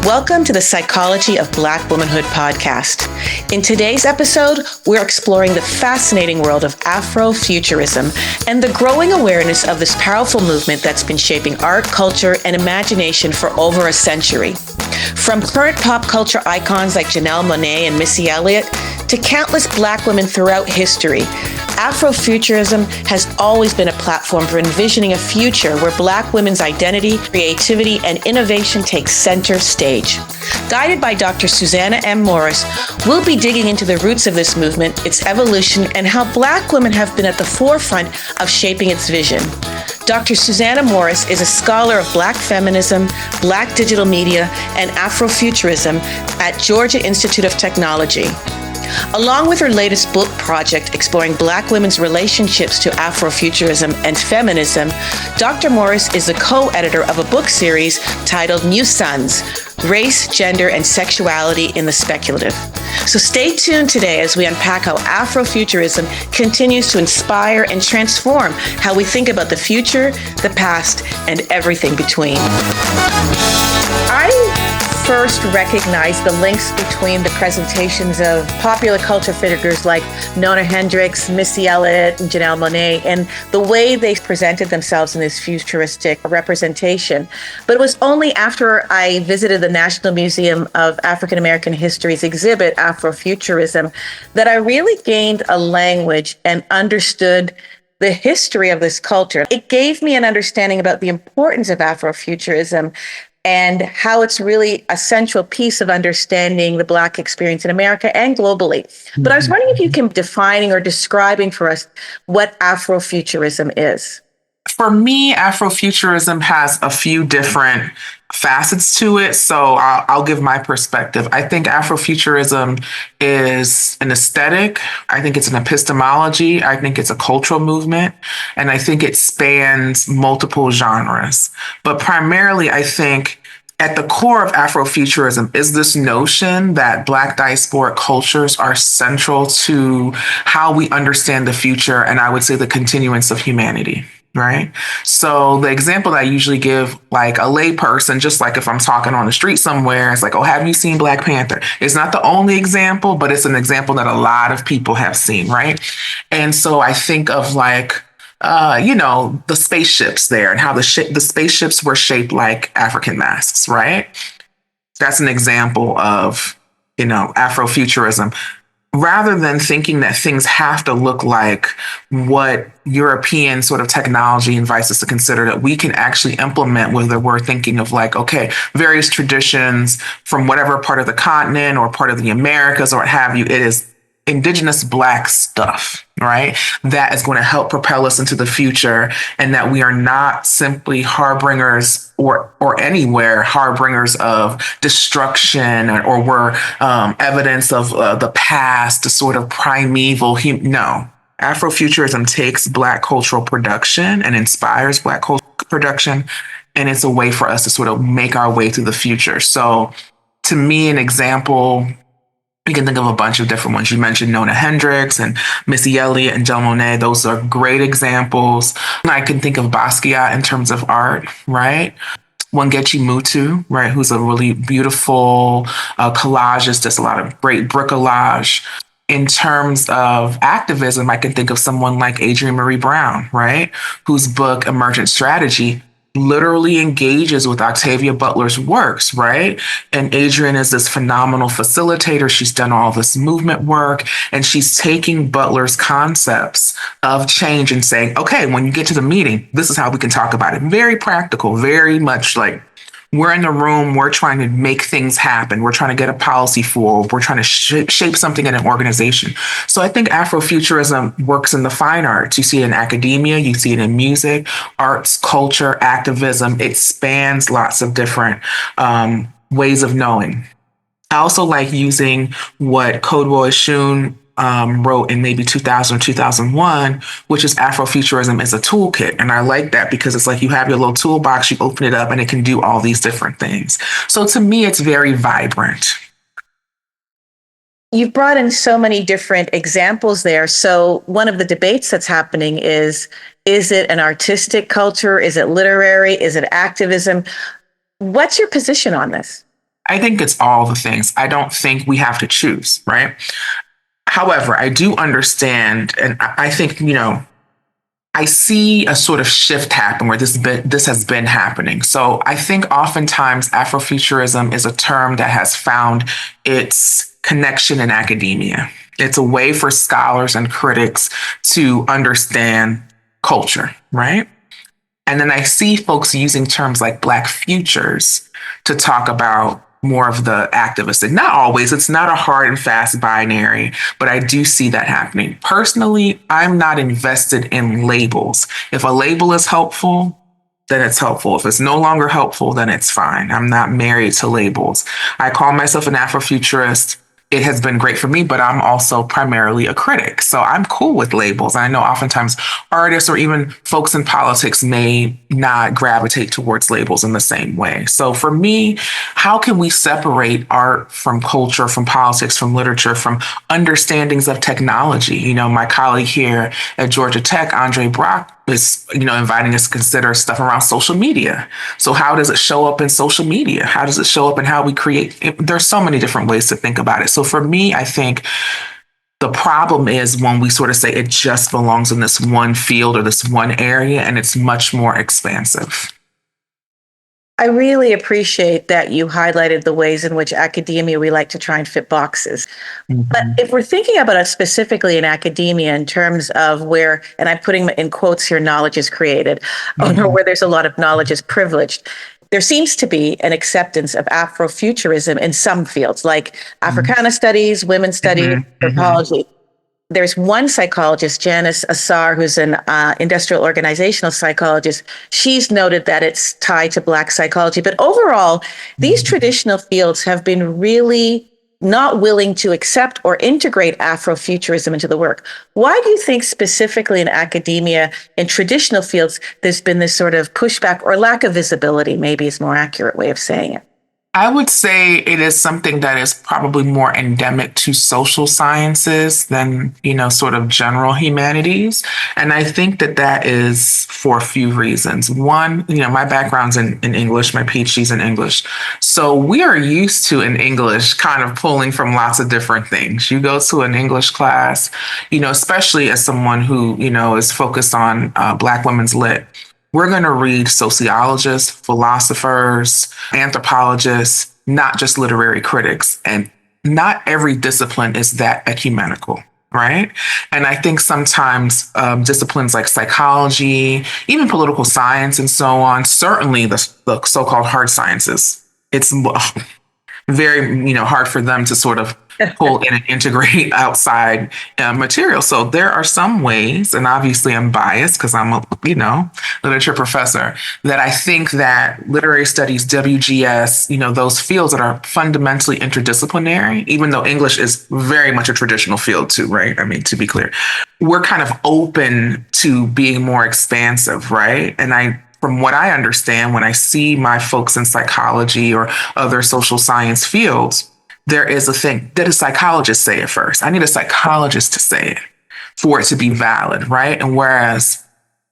Welcome to the Psychology of Black Womanhood podcast. In today's episode, we're exploring the fascinating world of Afrofuturism and the growing awareness of this powerful movement that's been shaping art, culture, and imagination for over a century. From current pop culture icons like Janelle Monáe and Missy Elliott to countless Black women throughout history, Afrofuturism has always been a platform for envisioning a future where Black women's identity, creativity, and innovation take center stage. Guided by Dr. Susanna M. Morris, we'll be digging into the roots of this movement, its evolution, and how Black women have been at the forefront of shaping its vision. Dr. Susanna Morris is a scholar of Black feminism, Black digital media, and Afrofuturism at Georgia Institute of Technology. Along with her latest book project exploring Black women's relationships to Afrofuturism and feminism, Dr. Morris is the co-editor of a book series titled New Sons: Race, Gender, and Sexuality in the Speculative. So stay tuned today as we unpack how Afrofuturism continues to inspire and transform how we think about the future, the past, and everything between. I first recognized the links between the presentations of popular culture figures like Nona Hendryx, Missy Elliott, and Janelle Monáe, and the way they presented themselves in this futuristic representation. But it was only after I visited the National Museum of African American History's exhibit, Afrofuturism, that I really gained a language and understood the history of this culture. It gave me an understanding about the importance of Afrofuturism and how it's really a central piece of understanding the Black experience in America and globally. But I was wondering if you can defining or describing for us what Afrofuturism is. For me, Afrofuturism has a few different facets to it, so I'll give my perspective. I think Afrofuturism is an aesthetic. I think it's an epistemology. I think it's a cultural movement, and I think it spans multiple genres. But primarily, I think at the core of Afrofuturism is this notion that Black diasporic cultures are central to how we understand the future, and I would say the continuance of humanity. Right. So the example that I usually give, like a lay person, just like if I'm talking on the street somewhere, it's like, oh, have you seen Black Panther? It's not the only example, but it's an example that a lot of people have seen. Right. And so I think of like, the spaceships there and how the spaceships were shaped like African masks. Right. That's an example of, Afrofuturism. Rather than thinking that things have to look like what European sort of technology invites us to consider, that we can actually implement, whether we're thinking of like, okay, various traditions from whatever part of the continent or part of the Americas or what have you, it is indigenous Black stuff, right? That is going to help propel us into the future, and that we are not simply harbingers or anywhere harbingers of destruction or we're evidence of the past, the sort of primeval. No. Afrofuturism takes Black cultural production and inspires Black cultural production, and it's a way for us to sort of make our way through the future. So to me, an example, you can think of a bunch of different ones. You mentioned Nona Hendryx and Missy Elliott and Janelle Monáe. Those are great examples. I can think of Basquiat in terms of art, right? Wangechi Mutu, right, who's a really beautiful collagist, does a lot of great bricolage. In terms of activism, I can think of someone like Adrienne Marie Brown, right, whose book Emergent Strategy literally engages with Octavia Butler's works, right? And Adrienne is this phenomenal facilitator. She's done all this movement work, and she's taking Butler's concepts of change and saying, okay, when you get to the meeting, this is how we can talk about it. Very practical, very much like we're in the room, we're trying to make things happen. We're trying to get a policy forward. We're trying to shape something in an organization. So I think Afrofuturism works in the fine arts. You see it in academia, you see it in music, arts, culture, activism. It spans lots of different ways of knowing. I also like using what Kodwo Eshun wrote in maybe 2000 or 2001, which is Afrofuturism as a toolkit. And I like that because it's like you have your little toolbox, you open it up, and it can do all these different things. So to me, it's very vibrant. You've brought in so many different examples there. So one of the debates that's happening is it an artistic culture? Is it literary? Is it activism? What's your position on this? I think it's all the things. I don't think we have to choose, right? However, I do understand, and I think, I see a sort of shift happen where this has been happening. So I think oftentimes Afrofuturism is a term that has found its connection in academia. It's a way for scholars and critics to understand culture, right? And then I see folks using terms like Black futures to talk about more of the activist. Not always, it's not a hard and fast binary, but I do see that happening. Personally, I'm not invested in labels. If a label is helpful, then it's helpful. If it's no longer helpful, then it's fine. I'm not married to labels. I call myself an Afrofuturist. It has been great for me, but I'm also primarily a critic. So I'm cool with labels. I know oftentimes artists or even folks in politics may not gravitate towards labels in the same way. So for me, how can we separate art from culture, from politics, from literature, from understandings of technology? My colleague here at Georgia Tech, Andre Brock, is inviting us to consider stuff around social media. So how does it show up in social media? How does it show up in how we create? There's so many different ways to think about it. So for me, I think the problem is when we sort of say it just belongs in this one field or this one area, and it's much more expansive. I really appreciate that you highlighted the ways in which academia, we like to try and fit boxes. Mm-hmm. But if we're thinking about it specifically in academia in terms of where, and I'm putting in quotes here, knowledge is created, mm-hmm. or where there's a lot of knowledge is privileged, there seems to be an acceptance of Afrofuturism in some fields, like Africana studies, women's studies, anthropology. Mm-hmm. There's one psychologist, Janice Assar, who's an industrial organizational psychologist. She's noted that it's tied to Black psychology. But overall, these traditional fields have been really not willing to accept or integrate Afrofuturism into the work. Why do you think specifically in academia, in traditional fields, there's been this sort of pushback or lack of visibility, maybe is a more accurate way of saying it? I would say it is something that is probably more endemic to social sciences than, sort of general humanities. And I think that is for a few reasons. One, my background's in English, my PhD's in English. So we are used to in English kind of pulling from lots of different things. You go to an English class, especially as someone who, is focused on Black women's lit. We're going to read sociologists, philosophers, anthropologists, not just literary critics. And not every discipline is that ecumenical, right? And I think sometimes disciplines like psychology, even political science and so on, certainly the so-called hard sciences, it's very, hard for them to sort of pull in and integrate outside material. So there are some ways, and obviously I'm biased because I'm a, literature professor, that I think that literary studies, WGS, those fields that are fundamentally interdisciplinary, even though English is very much a traditional field too, right? I mean, to be clear, we're kind of open to being more expansive, right? And from what I understand, when I see my folks in psychology or other social science fields, there is a thing. Did a psychologist say it first? I need a psychologist to say it for it to be valid, right? And whereas,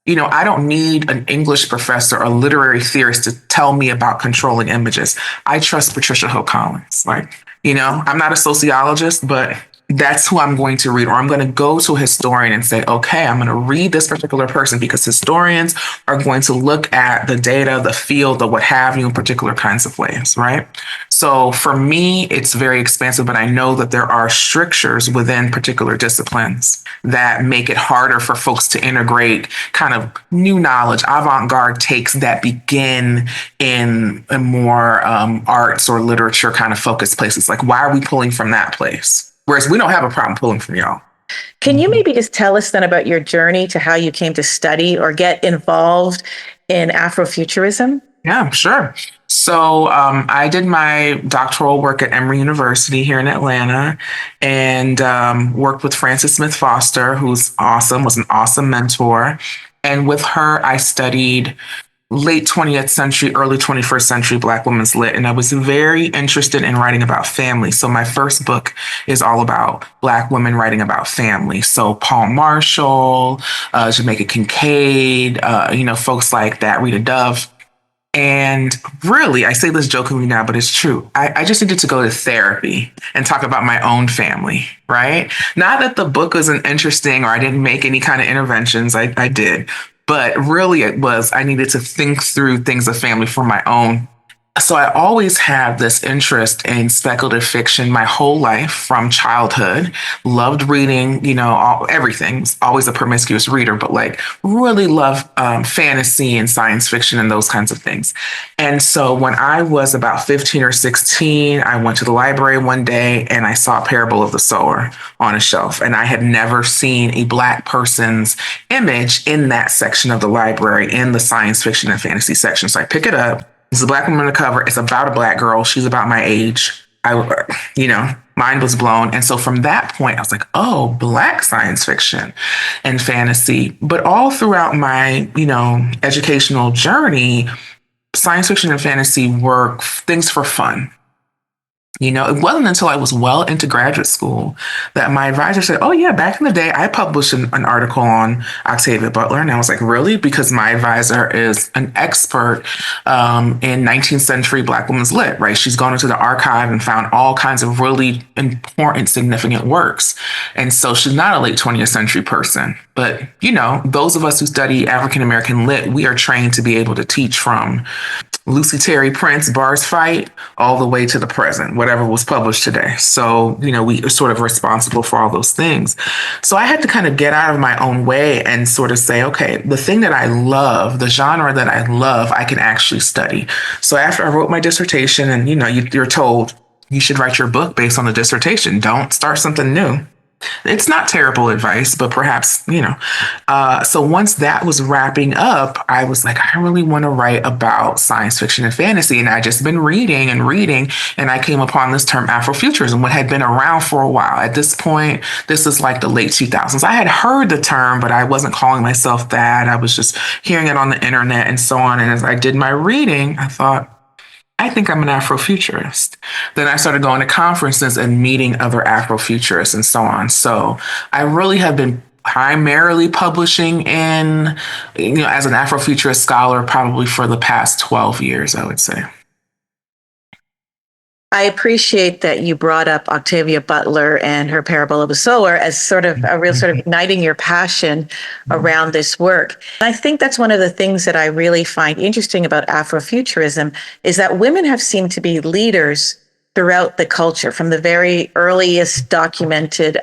I don't need an English professor or literary theorist to tell me about controlling images. I trust Patricia Hill Collins. I'm not a sociologist, but that's who I'm going to read, or I'm going to go to a historian and say, okay, I'm going to read this particular person because historians are going to look at the data, the field, the what have you in particular kinds of ways, right? So for me, it's very expansive, but I know that there are strictures within particular disciplines that make it harder for folks to integrate kind of new knowledge, avant-garde takes that begin in a more arts or literature kind of focused places. Like, why are we pulling from that place? Whereas we don't have a problem pulling from y'all. Can you maybe just tell us then about your journey to how you came to study or get involved in Afrofuturism? Yeah, sure. So I did my doctoral work at Emory University here in Atlanta and worked with Frances Smith Foster, who's awesome, was an awesome mentor. And with her, I studied late 20th century, early 21st century Black women's lit. And I was very interested in writing about family. So my first book is all about Black women writing about family. So Paul Marshall, Jamaica Kincaid, folks like that, Rita Dove. And really, I say this jokingly now, but it's true. I just needed to go to therapy and talk about my own family, right? Not that the book wasn't interesting or I didn't make any kind of interventions. I did. But really, it was I needed to think through things of family for my own. So I always had this interest in speculative fiction my whole life from childhood. Loved reading, everything. Was always a promiscuous reader, but like really loved fantasy and science fiction and those kinds of things. And so when I was about 15 or 16, I went to the library one day and I saw Parable of the Sower on a shelf. And I had never seen a Black person's image in that section of the library, in the science fiction and fantasy section. So I pick it up. It's a Black woman on the cover. It's about a Black girl. She's about my age. Mind was blown. And so from that point, I was like, oh, Black science fiction and fantasy. But all throughout my, educational journey, science fiction and fantasy were things for fun. It wasn't until I was well into graduate school that my advisor said, oh, yeah, back in the day, I published an article on Octavia Butler. And I was like, really? Because my advisor is an expert in 19th century Black women's lit, right? She's gone into the archive and found all kinds of really important, significant works. And so she's not a late 20th century person. But, those of us who study African-American lit, we are trained to be able to teach from Lucy Terry Prince, Bars Fight, all the way to the present, whatever was published today. So, we are sort of responsible for all those things. So I had to kind of get out of my own way and sort of say, okay, the thing that I love, the genre that I love, I can actually study. So after I wrote my dissertation and, you're told you should write your book based on the dissertation. Don't start something new. It's not terrible advice, but perhaps, So once that was wrapping up, I was like, I really want to write about science fiction and fantasy. And I just been reading, and I came upon this term Afrofuturism, what had been around for a while. At this point, this is like the late 2000s. I had heard the term, but I wasn't calling myself that. I was just hearing it on the internet and so on. And as I did my reading, I thought, I think I'm an Afrofuturist. Then I started going to conferences and meeting other Afrofuturists and so on. So I really have been primarily publishing in, as an Afrofuturist scholar, probably for the past 12 years, I would say. I appreciate that you brought up Octavia Butler and her Parable of the Sower as sort of a real sort of igniting your passion around this work. And I think that's one of the things that I really find interesting about Afrofuturism is that women have seemed to be leaders throughout the culture from the very earliest documented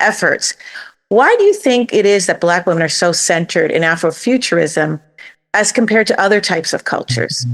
efforts. Why do you think it is that Black women are so centered in Afrofuturism as compared to other types of cultures?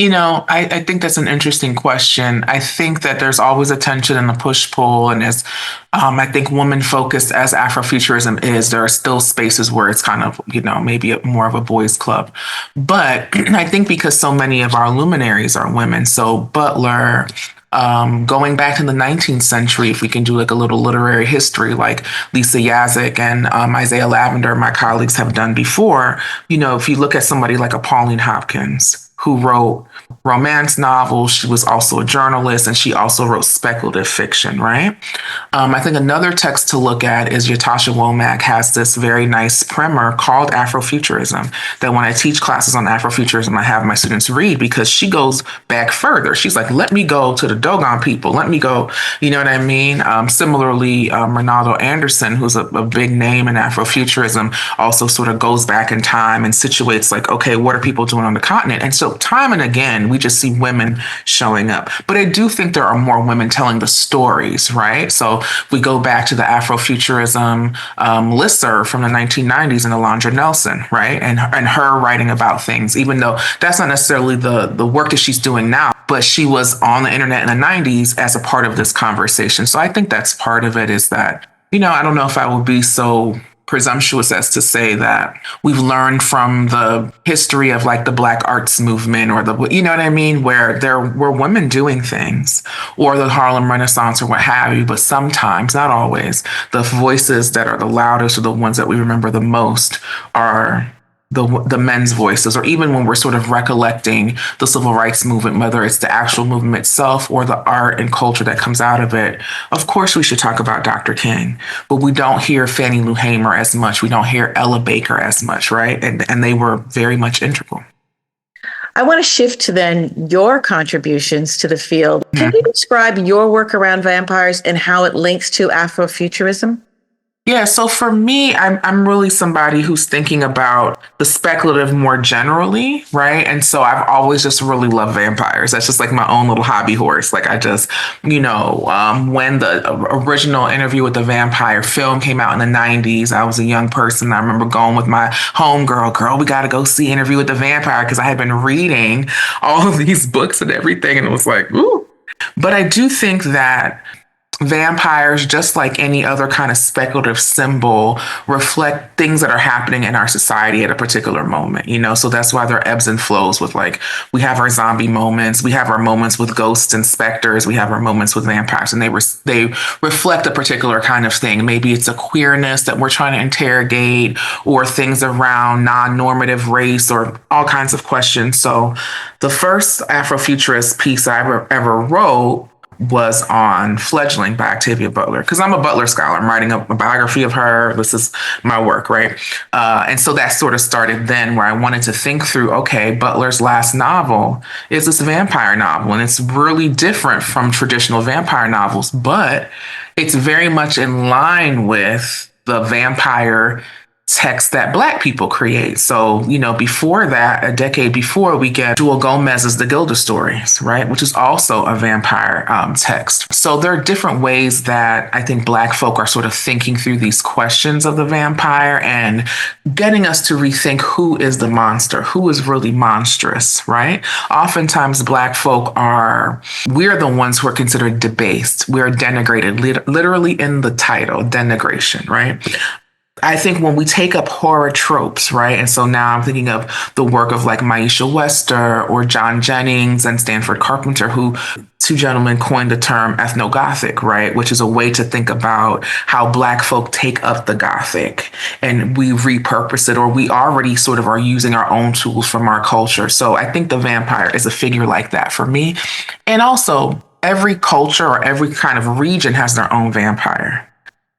I think that's an interesting question. I think that there's always a tension and a push-pull. And as I think woman-focused as Afrofuturism is, there are still spaces where it's kind of, maybe more of a boys' club. But I think because so many of our luminaries are women, so Butler, going back to the 19th century, if we can do like a little literary history, like Lisa Yazek and Isaiah Lavender, my colleagues have done before, if you look at somebody like a Pauline Hopkins, who wrote romance novels. She was also a journalist, and she also wrote speculative fiction, right? I think another text to look at is Ytasha Womack has this very nice primer called Afrofuturism that when I teach classes on Afrofuturism, I have my students read because she goes back further. She's like, let me go to the Dogon people. Let me go, you know what I mean? Similarly, Ronaldo Anderson, who's a big name in Afrofuturism, also sort of goes back in time and situates like, okay, what are people doing on the continent? And so time and again, we just see women showing up. But I do think there are more women telling the stories, right? So we go back to the Afrofuturism listserv from the 1990s and Alondra Nelson, right? And her writing about things, even though that's not necessarily the work that she's doing now, but she was on the internet in the 90s as a part of this conversation. So I think that's part of it is that, I don't know if I would be so presumptuous as to say that we've learned from the history of like the Black arts movement or you know what I mean, where there were women doing things or the Harlem Renaissance or what have you. But sometimes, not always, the voices that are the loudest or the ones that we remember the most are the men's voices, or even when we're sort of recollecting the civil rights movement, whether it's the actual movement itself or the art and culture that comes out of it. Of course, we should talk about Dr. King, but we don't hear Fannie Lou Hamer as much. We don't hear Ella Baker as much, right? And they were very much integral. I want to shift to then your contributions to the field. Can you describe your work around vampires and how it links to Afrofuturism? Yeah, so for me, I'm really somebody who's thinking about the speculative more generally, right? And so I've always just really loved vampires. That's just like my own little hobby horse. Like I just, when the original Interview with the Vampire film came out in the '90s, I was a young person. I remember going with my homegirl, girl, we got to go see Interview with the Vampire because I had been reading all of these books and everything, and it was like, ooh. But I do think that vampires, just like any other kind of speculative symbol, reflect things that are happening in our society at a particular moment, so that's why there are ebbs and flows with, like, we have our zombie moments, we have our moments with ghosts and specters, we have our moments with vampires, and they reflect a particular kind of thing. Maybe it's a queerness that we're trying to interrogate, or things around non-normative race, or all kinds of questions. So the first Afrofuturist piece I ever wrote was on Fledgling by Octavia Butler, because I'm a Butler scholar. I'm writing a biography of her. This is my work, right? And so that sort of started then, where I wanted to think through, okay, Butler's last novel is this vampire novel, and it's really different from traditional vampire novels, but it's very much in line with the vampire text that Black people create. So, before that, a decade before, we get Jewel Gomez's The Gilda Stories, right? Which is also a vampire text. So there are different ways that I think Black folk are sort of thinking through these questions of the vampire and getting us to rethink who is the monster, who is really monstrous, right? Oftentimes Black folk we're the ones who are considered debased. We're denigrated, literally in the title, denigration, right? I think when we take up horror tropes, right? And so now I'm thinking of the work of like Maisha Wester or John Jennings and Stanford Carpenter, who two gentlemen coined the term ethnogothic, right? Which is a way to think about how Black folk take up the Gothic and we repurpose it, or we already sort of are using our own tools from our culture. So I think the vampire is a figure like that for me. And also, every culture or every kind of region has their own vampire.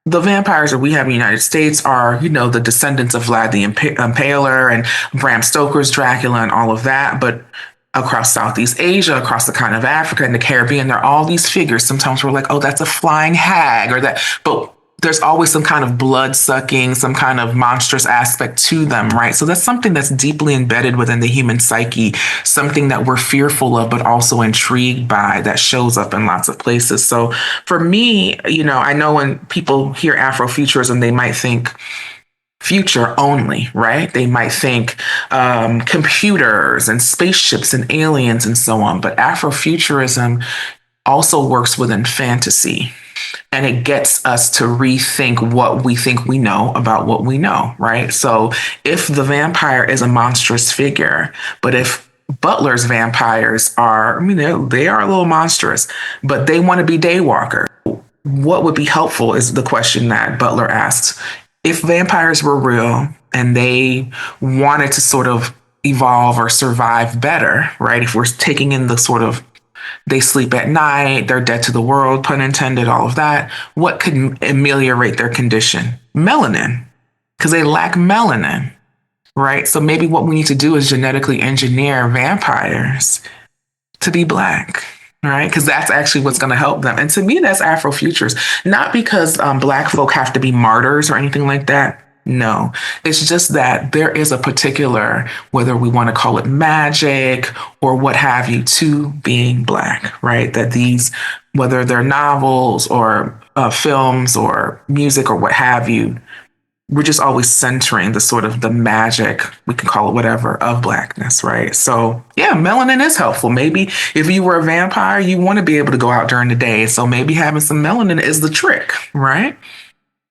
The vampires that we have in the United States are, the descendants of Vlad the Impaler and Bram Stoker's Dracula and all of that. But across Southeast Asia, across the continent of Africa and the Caribbean, there are all these figures. Sometimes we're like, oh, that's a flying hag or that. But there's always some kind of blood sucking, some kind of monstrous aspect to them, right? So that's something that's deeply embedded within the human psyche, something that we're fearful of, but also intrigued by, that shows up in lots of places. So for me, I know when people hear Afrofuturism, they might think future only, right? They might think computers and spaceships and aliens and so on. But Afrofuturism also works within fantasy. And it gets us to rethink what we think we know about what we know, right? So if the vampire is a monstrous figure, but if Butler's vampires are, they are a little monstrous, but they want to be daywalker, what would be helpful is the question that Butler asks. If vampires were real and they wanted to sort of evolve or survive better, right? If we're taking in the sort of they sleep at night, they're dead to the world, pun intended, all of that. What could ameliorate their condition? Melanin, because they lack melanin, right? So maybe what we need to do is genetically engineer vampires to be Black, right? Because that's actually what's going to help them. And to me, that's Afrofutures. Not because Black folk have to be martyrs or anything like that. No, it's just that there is a particular, whether we want to call it magic or what have you, to being Black, right? That these, whether they're novels or films or music or what have you, we're just always centering the sort of the magic, we can call it whatever, of Blackness, right? So yeah, melanin is helpful. Maybe if you were a vampire, you want to be able to go out during the day. So maybe having some melanin is the trick, right?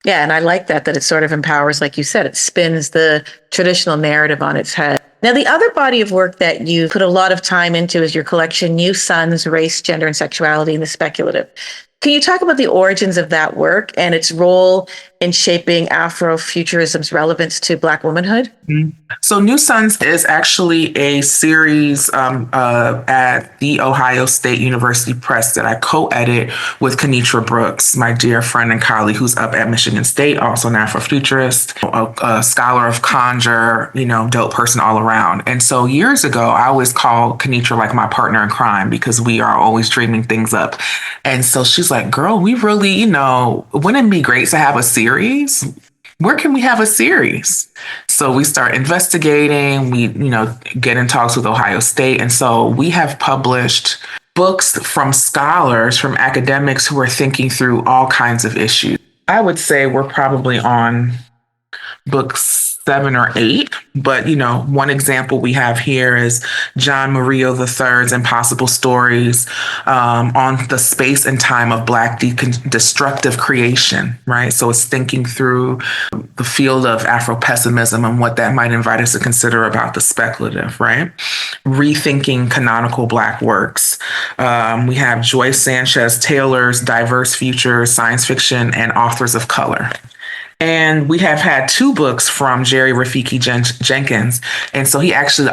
Yeah, and I like that it sort of empowers, like you said, it spins the traditional narrative on its head. Now, the other body of work that you put a lot of time into is your collection, New Sons, Race, Gender, and Sexuality in the Speculative. Can you talk about the origins of that work and its role in shaping Afrofuturism's relevance to Black womanhood? So New Sons is actually a series at the Ohio State University Press that I co-edit with Kenitra Brooks, my dear friend and colleague who's up at Michigan State, also an Afrofuturist, a scholar of conjure, dope person all around. And so years ago, I always called Kenitra like my partner in crime because we are always dreaming things up. And so she's like, girl, we really, wouldn't it be great to have a series? Where can we have a series? So we start investigating, we, get in talks with Ohio State. And so we have published books from scholars, from academics who are thinking through all kinds of issues. I would say we're probably on book 7 or 8. But, one example we have here is John Murillo III's Impossible Stories on the space and time of Black destructive creation, right? So it's thinking through the field of Afro-pessimism and what that might invite us to consider about the speculative, right? Rethinking canonical Black works. We have Joyce Sanchez Taylor's Diverse Futures, Science Fiction, and Authors of Color. And we have had 2 books from Jerry Rafiki Jenkins. And so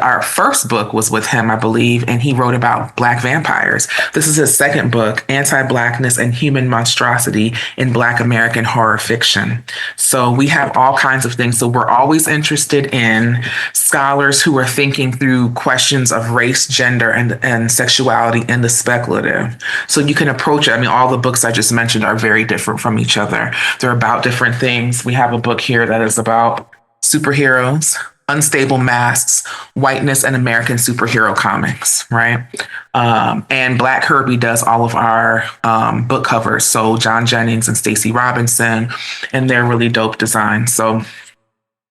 our first book was with him, I believe, and he wrote about Black vampires. This is his second book, Anti-Blackness and Human Monstrosity in Black American Horror Fiction. So we have all kinds of things. So we're always interested in scholars who are thinking through questions of race, gender, and sexuality in the speculative. So you can approach it. I mean, all the books I just mentioned are very different from each other. They're about different things. We have a book here that is about superheroes, unstable masks, whiteness, and American superhero comics, right? And Black Kirby does all of our book covers. So John Jennings and Stacey Robinson, and they're really dope designs. So,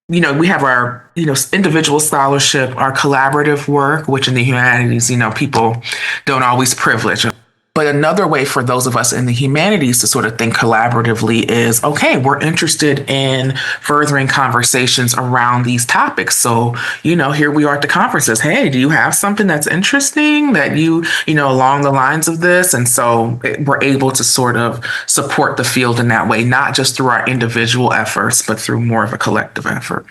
we have our, individual scholarship, our collaborative work, which in the humanities, people don't always privilege. But another way for those of us in the humanities to sort of think collaboratively is, okay, we're interested in furthering conversations around these topics. So, here we are at the conferences. Hey, do you have something that's interesting that along the lines of this? And so we're able to sort of support the field in that way, not just through our individual efforts, but through more of a collective effort.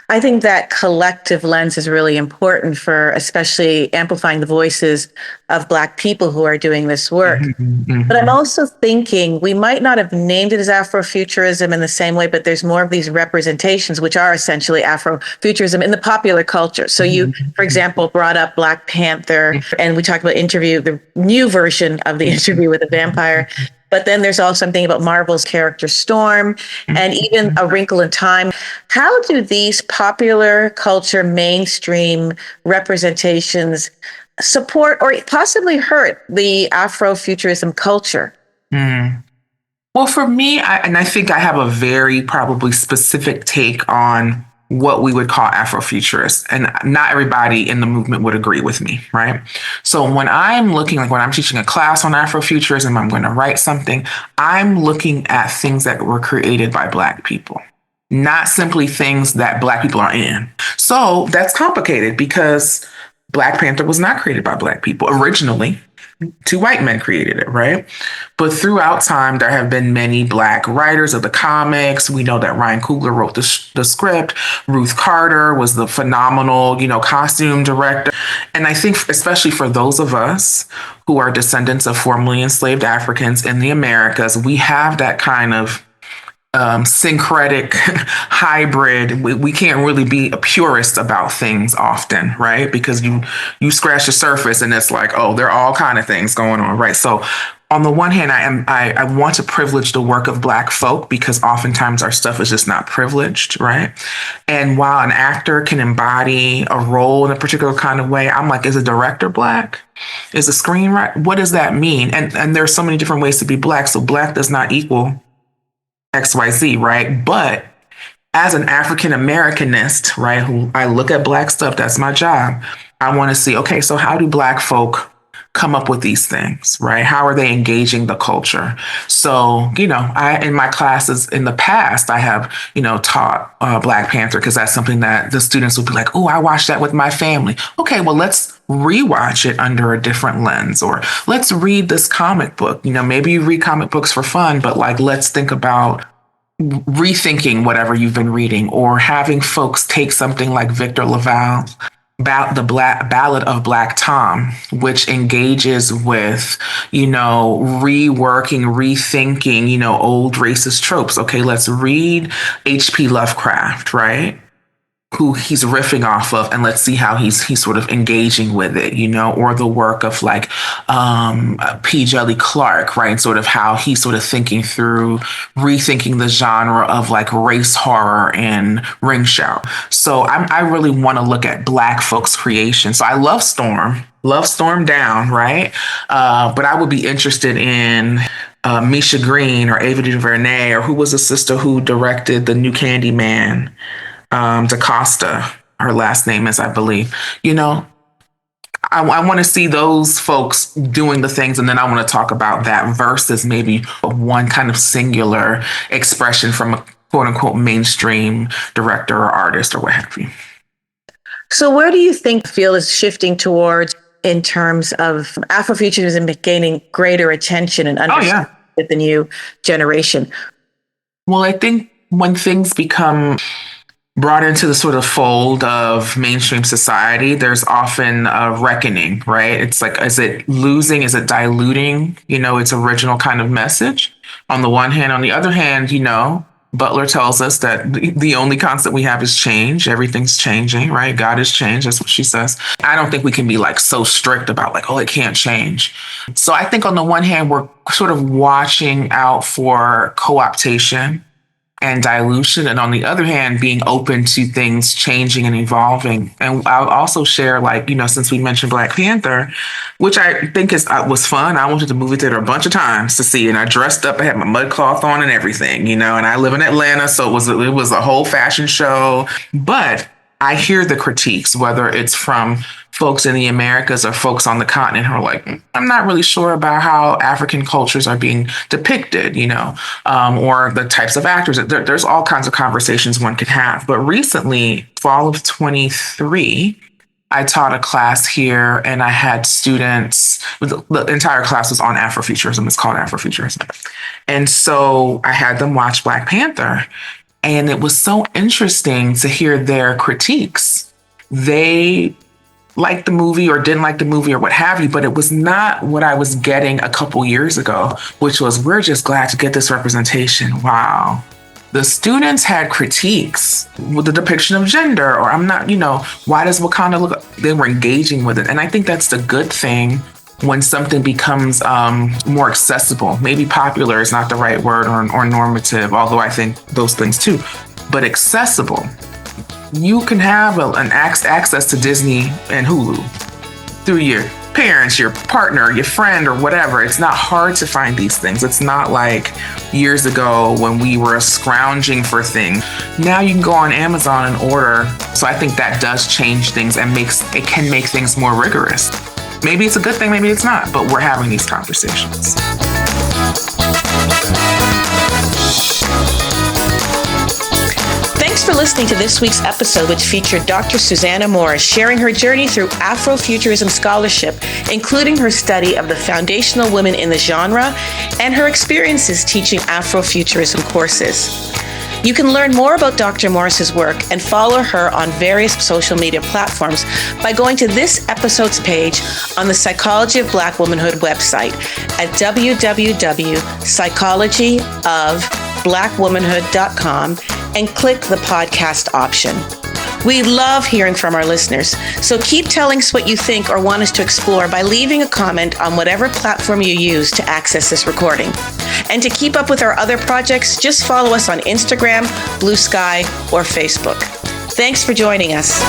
I think that collective lens is really important for especially amplifying the voices of Black people who are doing this work. Mm-hmm. But I'm also thinking we might not have named it as Afrofuturism in the same way, but there's more of these representations, which are essentially Afrofuturism in the popular culture. So you, for example, brought up Black Panther, and we talked about the new version of the Interview with a Vampire. But then there's also something about Marvel's character Storm and even A Wrinkle in Time. How do these popular culture mainstream representations support or possibly hurt the Afrofuturism culture? Well, for me, I think I have a very probably specific take on what we would call Afrofuturists. And not everybody in the movement would agree with me, right? So when I'm when I'm teaching a class on Afrofuturism, I'm going to write something, I'm looking at things that were created by Black people, not simply things that Black people are in. So that's complicated because Black Panther was not created by Black people originally. 2 white men created it, right? But throughout time, there have been many Black writers of the comics. We know that Ryan Coogler wrote the script. Ruth Carter was the phenomenal, costume director. And I think especially for those of us who are descendants of formerly enslaved Africans in the Americas, we have that kind of syncretic hybrid. We can't really be a purist about things often, right? Because you scratch the surface and it's like, oh, there are all kind of things going on, right? So on the one hand, I want to privilege the work of Black folk because oftentimes our stuff is just not privileged, right? And while an actor can embody a role in a particular kind of way, I'm like, is a director Black? Is a screenwriter? What does that mean? And there's so many different ways to be Black. So Black does not equal XYZ, right? But as an African Americanist, right, who I look at Black stuff, that's my job. I want to see, okay, so how do Black folk come up with these things, right? How are they engaging the culture? So, in my classes in the past, I have, taught Black Panther because that's something that the students would be like, oh, I watched that with my family. Okay, well, let's rewatch it under a different lens, or let's read this comic book. Maybe you read comic books for fun, but like, let's think about rethinking whatever you've been reading, or having folks take something like Victor Laval, the Ballad of Black Tom, which engages with, reworking, rethinking, old racist tropes. Okay, let's read H.P. Lovecraft, right? Who he's riffing off of, and let's see how he's sort of engaging with it, or the work of like P. Jelly Clark, right? Sort of how he's sort of thinking through rethinking the genre of like race horror and ring shout. So I really want to look at Black folks' creation. So I love Storm Down, right? But I would be interested in Misha Green or Ava DuVernay, or who was the sister who directed the new Candyman. DaCosta, her last name is, I believe. I want to see those folks doing the things, and then I want to talk about that versus maybe one kind of singular expression from a quote unquote mainstream director or artist or what have you. So where do you think the field is shifting towards in terms of Afrofuturism gaining greater attention and understanding with the new generation? Well, I think when things become brought into the sort of fold of mainstream society, there's often a reckoning, right? It's like, is it losing? Is it diluting, its original kind of message on the one hand? On the other hand, Butler tells us that the only constant we have is change. Everything's changing, right? God is change. That's what she says. I don't think we can be like so strict about like, oh, it can't change. So I think on the one hand, we're sort of watching out for co-optation and dilution, and on the other hand, being open to things changing and evolving. And I'll also share, like, since we mentioned Black Panther, which I think was fun. I went to the movie theater a bunch of times to see, and I dressed up. I had my mud cloth on and everything, and I live in Atlanta, so it was a whole fashion show. But I hear the critiques, whether it's from folks in the Americas or folks on the continent who are like, I'm not really sure about how African cultures are being depicted, or the types of actors. There's all kinds of conversations one could have. But recently, fall of 23, I taught a class here, and I had students, the entire class was on Afrofuturism. It's called Afrofuturism. And so I had them watch Black Panther. And it was so interesting to hear their critiques. They liked the movie or didn't like the movie or what have you, but it was not what I was getting a couple years ago, which was, we're just glad to get this representation. Wow. The students had critiques with the depiction of gender, or I'm not, why does Wakanda look? They were engaging with it. And I think that's the good thing when something becomes more accessible. Maybe popular is not the right word, or normative, although I think those things too, but accessible. You can have an access to Disney and Hulu through your parents, your partner, your friend, or whatever. It's not hard to find these things. It's not like years ago when we were scrounging for things. Now you can go on Amazon and order. So I think that does change things and it can make things more rigorous. Maybe it's a good thing, maybe it's not, but we're having these conversations. Thanks for listening to this week's episode, which featured Dr. Susanna Morris sharing her journey through Afrofuturism scholarship, including her study of the foundational women in the genre and her experiences teaching Afrofuturism courses. You can learn more about Dr. Morris's work and follow her on various social media platforms by going to this episode's page on the Psychology of Black Womanhood website at www.psychologyofblackwomanhood.com and click the podcast option. We love hearing from our listeners, so keep telling us what you think or want us to explore by leaving a comment on whatever platform you use to access this recording. And to keep up with our other projects, just follow us on Instagram, Blue Sky, or Facebook. Thanks for joining us.